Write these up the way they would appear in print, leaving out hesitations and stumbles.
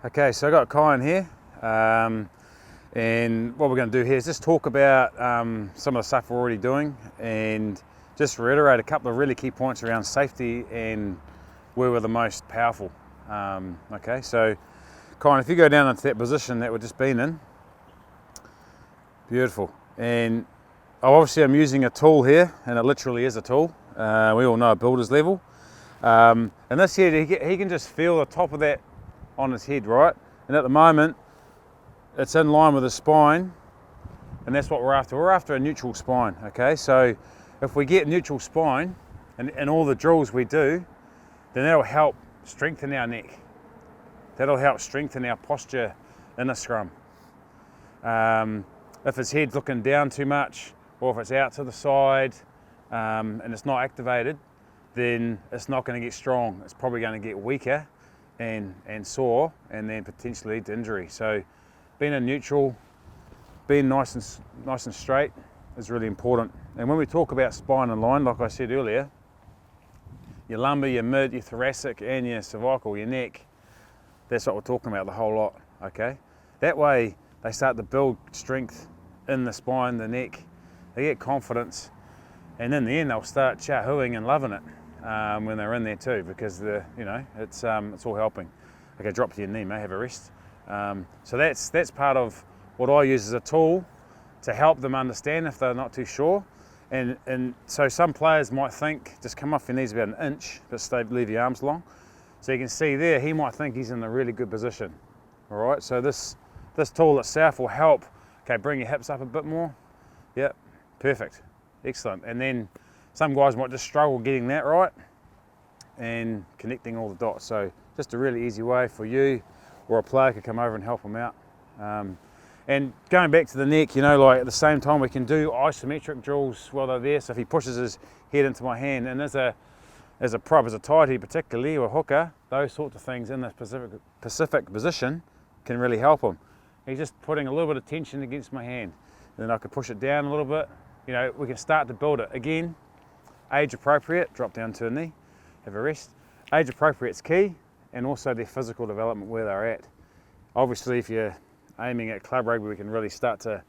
Okay, so I've got Kai in here, and what we're going to do here is just talk about some of the stuff we're already doing and just reiterate a couple of really key points around safety and where we're the most powerful. Okay, so Kai, if you go down into that position that we've just been in, beautiful. And obviously I'm using a tool here, and it literally is a tool. We all know a builder's level. And this here, he can just feel the top of that on his head, right? And at the moment, it's in line with his spine, and that's what we're after. We're after a neutral spine, okay? So if we get neutral spine and all the drills we do, then that'll help strengthen our neck. That'll help strengthen our posture in a scrum. If his head's looking down too much, or if it's out to the side and it's not activated, then it's not going to get strong. It's probably going to get weaker and sore, and then potentially lead to injury. So being in neutral, being nice and straight is really important. And when we talk about spine and line, like I said earlier, your lumbar, your mid, your thoracic, and your cervical, your neck, that's what we're talking about the whole lot, okay? That way they start to build strength in the spine, the neck, they get confidence, and in the end they'll start chahooing and loving it when they're in there too, because it's all helping. Okay, drop to your knee, mate, have a rest. So that's part of what I use as a tool to help them understand if they're not too sure. And so some players might think, just come off your knees about an inch, but leave your arms long. So you can see there, he might think he's in a really good position. All right, so this tool itself will help. Okay, bring your hips up a bit more. Yep, perfect, excellent. And then some guys might just struggle getting that right and connecting all the dots. So just a really easy way for you or a player could come over and help them out. And going back to the neck, like at the same time we can do isometric drills while they're there. So if he pushes his head into my hand, and as a prop, as a tighty particularly, or a hooker, those sorts of things in the specific position can really help him. He's just putting a little bit of tension against my hand. And then I could push it down a little bit. We can start to build it. Again, age appropriate, drop down to a knee, have a rest. Age appropriate is key, and also their physical development where they're at. Obviously, if you're aiming at club rugby, we can really start to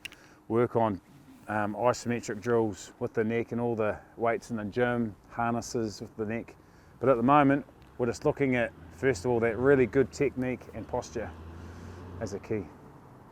work on isometric drills with the neck and all the weights in the gym, harnesses with the neck. But at the moment, we're just looking at, first of all, that really good technique and posture as a key.